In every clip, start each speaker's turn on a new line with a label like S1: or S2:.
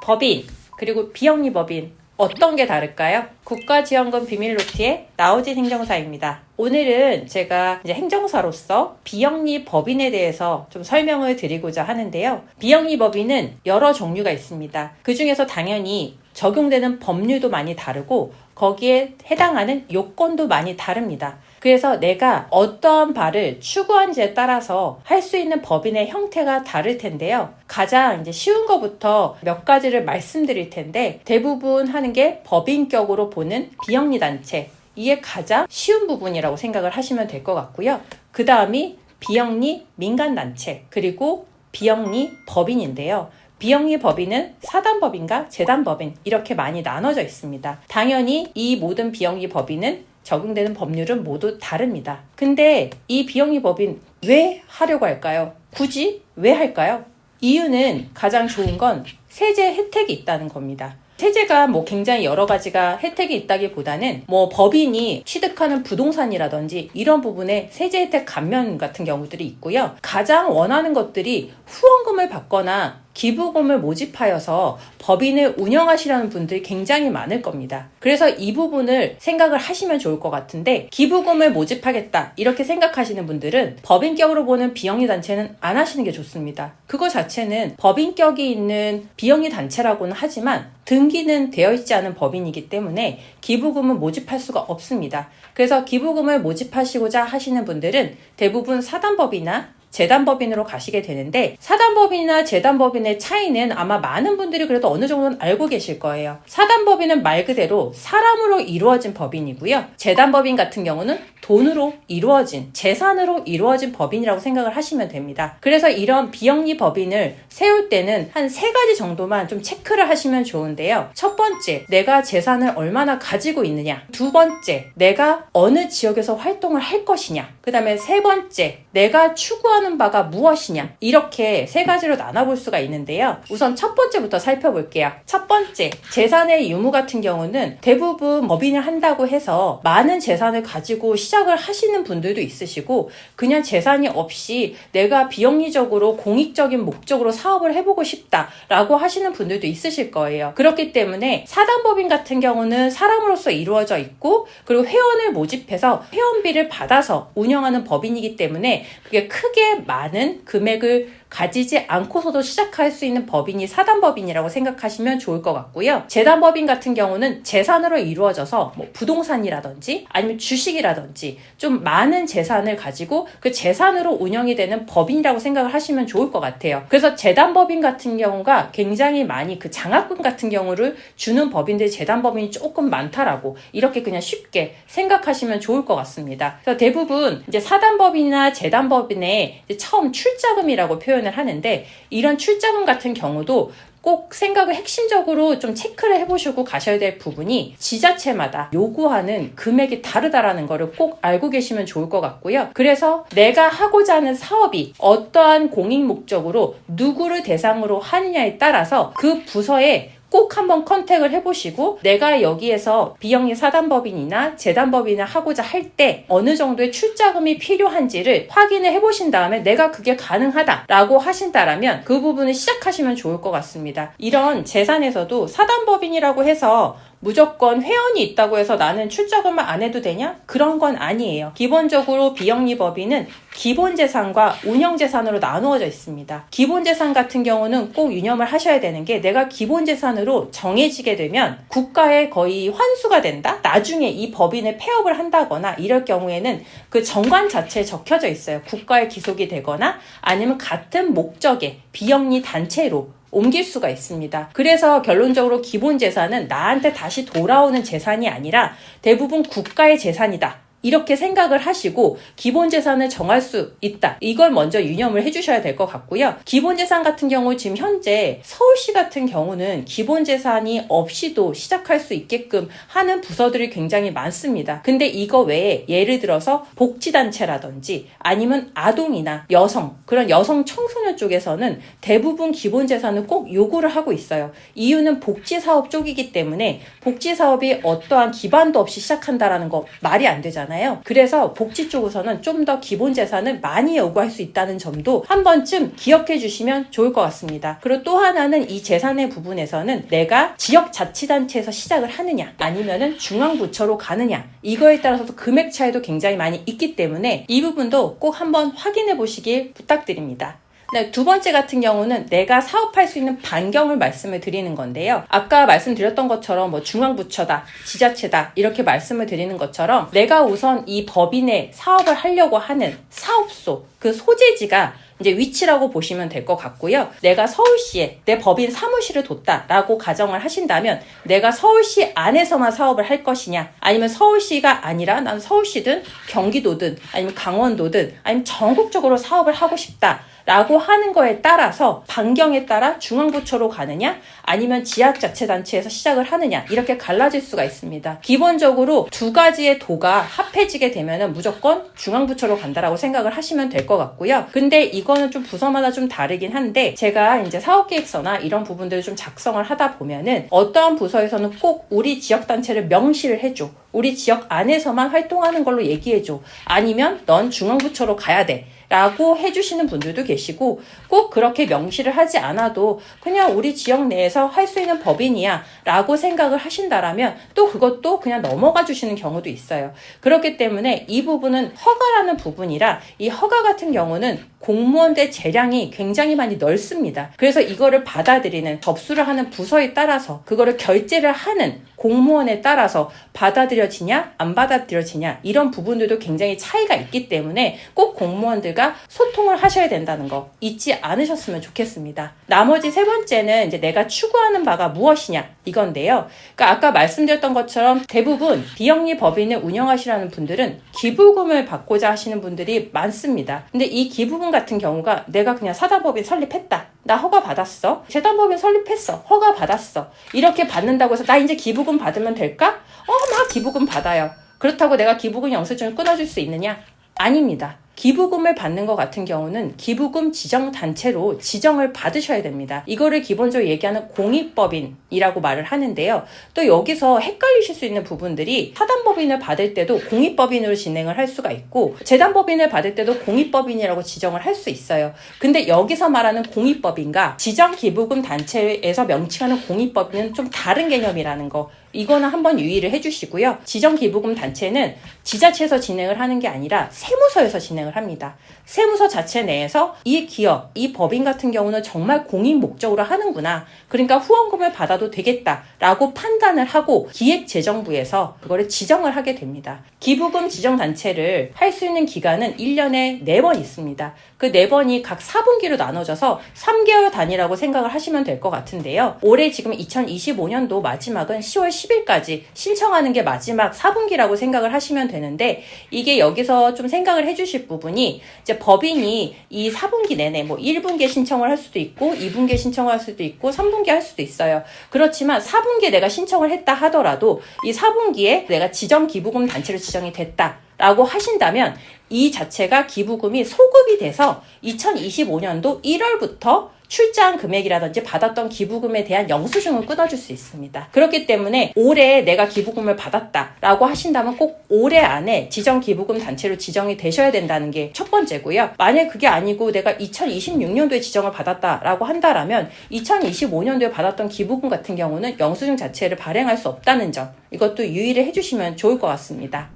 S1: 법인 그리고 비영리법인 어떤 게 다를까요? 국가지원금 비밀노트의 나오진 행정사입니다. 오늘은 제가 이제 행정사로서 비영리 법인에 대해서 좀 설명을 드리고자 하는데요. 비영리 법인은 여러 종류가 있습니다. 그 중에서 당연히 적용되는 법률도 많이 다르고 거기에 해당하는 요건도 많이 다릅니다. 그래서 내가 어떠한 바를 추구한지에 따라서 할 수 있는 법인의 형태가 다를 텐데요. 가장 이제 쉬운 것부터 몇 가지를 말씀드릴 텐데 대부분 하는 게 법인격으로 보는 비영리 단체. 이게 가장 쉬운 부분이라고 생각을 하시면 될 것 같고요. 그 다음이 비영리 민간단체 그리고 비영리 법인인데요. 비영리 법인은 사단법인과 재단법인 이렇게 많이 나눠져 있습니다. 당연히 이 모든 비영리 법인은 적용되는 법률은 모두 다릅니다. 근데 이 비영리 법인 왜 하려고 할까요? 굳이 왜 할까요? 이유는 가장 좋은 건 세제 혜택이 있다는 겁니다. 세제가 굉장히 여러 가지가 혜택이 있다기보다는 법인이 취득하는 부동산이라든지 이런 부분에 세제 혜택 감면 같은 경우들이 있고요. 가장 원하는 것들이 후원금을 받거나 기부금을 모집하여서 법인을 운영하시려는 분들이 굉장히 많을 겁니다. 그래서 이 부분을 생각을 하시면 좋을 것 같은데 기부금을 모집하겠다 이렇게 생각하시는 분들은 법인격으로 보는 비영리 단체는 안 하시는 게 좋습니다. 그거 자체는 법인격이 있는 비영리 단체라고는 하지만 등기는 되어 있지 않은 법인이기 때문에 기부금을 모집할 수가 없습니다. 그래서 기부금을 모집하시고자 하시는 분들은 대부분 사단법이나 재단법인으로 가시게 되는데 사단법인이나 재단법인의 차이는 아마 많은 분들이 그래도 어느 정도는 알고 계실 거예요. 사단법인은 말 그대로 사람으로 이루어진 법인이고요. 재단법인 같은 경우는 돈으로 이루어진 재산으로 이루어진 법인이라고 생각을 하시면 됩니다. 그래서 이런 비영리 법인을 세울 때는 한 3가지 정도만 좀 체크를 하시면 좋은데요. 첫 번째, 내가 재산을 얼마나 가지고 있느냐. 두 번째, 내가 어느 지역에서 활동을 할 것이냐. 그 다음에 세 번째, 내가 추구하는 바가 무엇이냐. 이렇게 3가지로 나눠볼 수가 있는데요. 우선 첫 번째부터 살펴볼게요. 첫 번째, 재산의 유무 같은 경우는 대부분 법인을 한다고 해서 많은 재산을 가지고 시작을 하시는 분들도 있으시고 그냥 재산이 없이 내가 비영리적으로 공익적인 목적으로 사업을 해보고 싶다라고 하시는 분들도 있으실 거예요. 그렇기 때문에 사단법인 같은 경우는 사람으로서 이루어져 있고 그리고 회원을 모집해서 회원비를 받아서 운영하는 법인이기 때문에 그게 크게 많은 금액을 가지지 않고서도 시작할 수 있는 법인이 사단법인이라고 생각하시면 좋을 것 같고요. 재단법인 같은 경우는 재산으로 이루어져서 부동산이라든지 아니면 주식이라든지 좀 많은 재산을 가지고 그 재산으로 운영이 되는 법인이라고 생각을 하시면 좋을 것 같아요. 그래서 재단법인 같은 경우가 굉장히 많이 그 장학금 같은 경우를 주는 법인들 재단법인이 조금 많다라고 이렇게 그냥 쉽게 생각하시면 좋을 것 같습니다. 그래서 대부분 이제 사단법인이나 재단법인의 이제 처음 출자금이라고 표현을 하는데 이런 출자금 같은 경우도 꼭 생각을 핵심적으로 좀 체크를 해보시고 가셔야 될 부분이 지자체마다 요구하는 금액이 다르다라는 거를 꼭 알고 계시면 좋을 것 같고요. 그래서 내가 하고자 하는 사업이 어떠한 공익 목적으로 누구를 대상으로 하느냐에 따라서 그 부서에 꼭 한번 컨택을 해보시고 내가 여기에서 비영리 사단법인이나 재단법인을 하고자 할 때 어느 정도의 출자금이 필요한지를 확인을 해보신 다음에 내가 그게 가능하다라고 하신다라면 그 부분을 시작하시면 좋을 것 같습니다. 이런 재산에서도 사단법인이라고 해서 무조건 회원이 있다고 해서 나는 출자금을 안 해도 되냐? 그런 건 아니에요. 기본적으로 비영리 법인은 기본재산과 운영재산으로 나누어져 있습니다. 기본재산 같은 경우는 꼭 유념을 하셔야 되는 게 내가 기본재산으로 정해지게 되면 국가에 거의 환수가 된다? 나중에 이 법인을 폐업을 한다거나 이럴 경우에는 그 정관 자체에 적혀져 있어요. 국가에 기속이 되거나 아니면 같은 목적의 비영리 단체로 옮길 수가 있습니다. 그래서 결론적으로 기본 재산은 나한테 다시 돌아오는 재산이 아니라 대부분 국가의 재산이다. 이렇게 생각을 하시고 기본 재산을 정할 수 있다. 이걸 먼저 유념을 해주셔야 될 것 같고요. 기본 재산 같은 경우 지금 현재 서울시 같은 경우는 기본 재산이 없이도 시작할 수 있게끔 하는 부서들이 굉장히 많습니다. 근데 이거 외에 예를 들어서 복지단체라든지 아니면 아동이나 여성, 그런 여성 청소년 쪽에서는 대부분 기본 재산을 꼭 요구를 하고 있어요. 이유는 복지사업 쪽이기 때문에 복지사업이 어떠한 기반도 없이 시작한다라는 거 말이 안 되잖아요. 있잖아요. 그래서 복지 쪽에서는 좀 더 기본 재산을 많이 요구할 수 있다는 점도 한 번쯤 기억해 주시면 좋을 것 같습니다. 그리고 또 하나는 이 재산의 부분에서는 내가 지역자치단체에서 시작을 하느냐 아니면은 중앙부처로 가느냐 이거에 따라서도 금액 차이도 굉장히 많이 있기 때문에 이 부분도 꼭 한번 확인해 보시길 부탁드립니다. 네, 두 번째 같은 경우는 내가 사업할 수 있는 반경을 말씀을 드리는 건데요. 아까 말씀드렸던 것처럼 뭐 중앙부처다, 지자체다 이렇게 말씀을 드리는 것처럼 내가 우선 이 법인의 사업을 하려고 하는 사업소, 그 소재지가 이제 위치라고 보시면 될 것 같고요. 내가 서울시에 내 법인 사무실을 뒀다라고 가정을 하신다면 내가 서울시 안에서만 사업을 할 것이냐 아니면 서울시가 아니라 난 서울시든 경기도든 아니면 강원도든 아니면 전국적으로 사업을 하고 싶다 라고 하는 거에 따라서 반경에 따라 중앙부처로 가느냐 아니면 지역자치단체에서 시작을 하느냐 이렇게 갈라질 수가 있습니다. 기본적으로 두 가지의 도가 합해지게 되면은 무조건 중앙부처로 간다라고 생각을 하시면 될 것 같고요. 근데 이거는 좀 부서마다 좀 다르긴 한데 제가 이제 사업계획서나 이런 부분들을 좀 작성을 하다 보면은 어떠한 부서에서는 꼭 우리 지역단체를 명시를 해줘. 우리 지역 안에서만 활동하는 걸로 얘기해줘. 아니면 넌 중앙부처로 가야 돼. 라고 해주시는 분들도 계시고 꼭 그렇게 명시를 하지 않아도 그냥 우리 지역 내에서 할 수 있는 법인이야 라고 생각을 하신다라면 또 그것도 그냥 넘어가 주시는 경우도 있어요. 그렇기 때문에 이 부분은 허가라는 부분이라 이 허가 같은 경우는 공무원대 재량이 굉장히 많이 넓습니다. 그래서 이거를 받아들이는 접수를 하는 부서에 따라서 그거를 결재를 하는 공무원에 따라서 받아들여지냐 안 받아들여지냐 이런 부분들도 굉장히 차이가 있기 때문에 꼭 공무원들과 소통을 하셔야 된다는 거 잊지 않으셨으면 좋겠습니다. 나머지 세 번째는 이제 내가 추구하는 바가 무엇이냐 이건데요. 그러니까 아까 말씀드렸던 것처럼 대부분 비영리 법인을 운영하시라는 분들은 기부금을 받고자 하시는 분들이 많습니다. 근데 이 기부금 같은 경우가 내가 그냥 사단법인 설립했다. 나 허가 받았어. 재단법인 설립했어. 허가 받았어. 이렇게 받는다고 해서 나 이제 기부금 받으면 될까? 나 기부금 받아요. 그렇다고 내가 기부금 영수증을 끊어줄 수 있느냐? 아닙니다. 기부금을 받는 것 같은 경우는 기부금 지정단체로 지정을 받으셔야 됩니다. 이거를 기본적으로 얘기하는 공익법인이라고 말을 하는데요. 또 여기서 헷갈리실 수 있는 부분들이 사단법인을 받을 때도 공익법인으로 진행을 할 수가 있고 재단법인을 받을 때도 공익법인이라고 지정을 할 수 있어요. 근데 여기서 말하는 공익법인과 지정기부금 단체에서 명칭하는 공익법인은 좀 다른 개념이라는 거. 이거는 한번 유의를 해주시고요. 지정기부금 단체는 지자체에서 진행을 하는 게 아니라 세무서에서 진행을 합니다. 세무서 자체 내에서 이 기업, 이 법인 같은 경우는 정말 공익 목적으로 하는구나. 그러니까 후원금을 받아도 되겠다라고 판단을 하고 기획재정부에서 그거를 지정을 하게 됩니다. 기부금 지정단체를 할 수 있는 기간은 1년에 4번 있습니다. 그 4번이 각 4분기로 나눠져서 3개월 단위라고 생각을 하시면 될 것 같은데요. 올해 지금 2025년도 마지막은 10월 10일까지 신청하는 게 마지막 4분기라고 생각을 하시면 되는데 이게 여기서 좀 생각을 해주실 부분이 이제 법인이 이 4분기 내내 뭐 1분기에 신청을 할 수도 있고 2분기에 신청을 할 수도 있고 3분기에 할 수도 있어요. 그렇지만 4분기에 내가 신청을 했다 하더라도 이 4분기에 내가 지정기부금 단체로 지정이 됐다. 라고 하신다면 이 자체가 기부금이 소급이 돼서 2025년도 1월부터 출자한 금액이라든지 받았던 기부금에 대한 영수증을 끊어줄 수 있습니다. 그렇기 때문에 올해 내가 기부금을 받았다라고 하신다면 꼭 올해 안에 지정기부금 단체로 지정이 되셔야 된다는 게 첫 번째고요. 만약 그게 아니고 내가 2026년도에 지정을 받았다라고 한다라면 2025년도에 받았던 기부금 같은 경우는 영수증 자체를 발행할 수 없다는 점 이것도 유의를 해주시면 좋을 것 같습니다.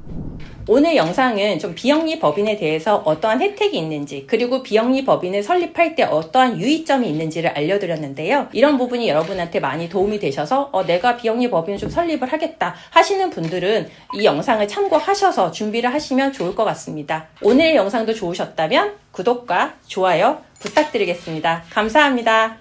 S1: 오늘 영상은 좀 비영리 법인에 대해서 어떠한 혜택이 있는지 그리고 비영리 법인을 설립할 때 어떠한 유의점이 있는지를 알려드렸는데요. 이런 부분이 여러분한테 많이 도움이 되셔서 내가 비영리 법인을 좀 설립을 하겠다 하시는 분들은 이 영상을 참고하셔서 준비를 하시면 좋을 것 같습니다. 오늘의 영상도 좋으셨다면 구독과 좋아요 부탁드리겠습니다. 감사합니다.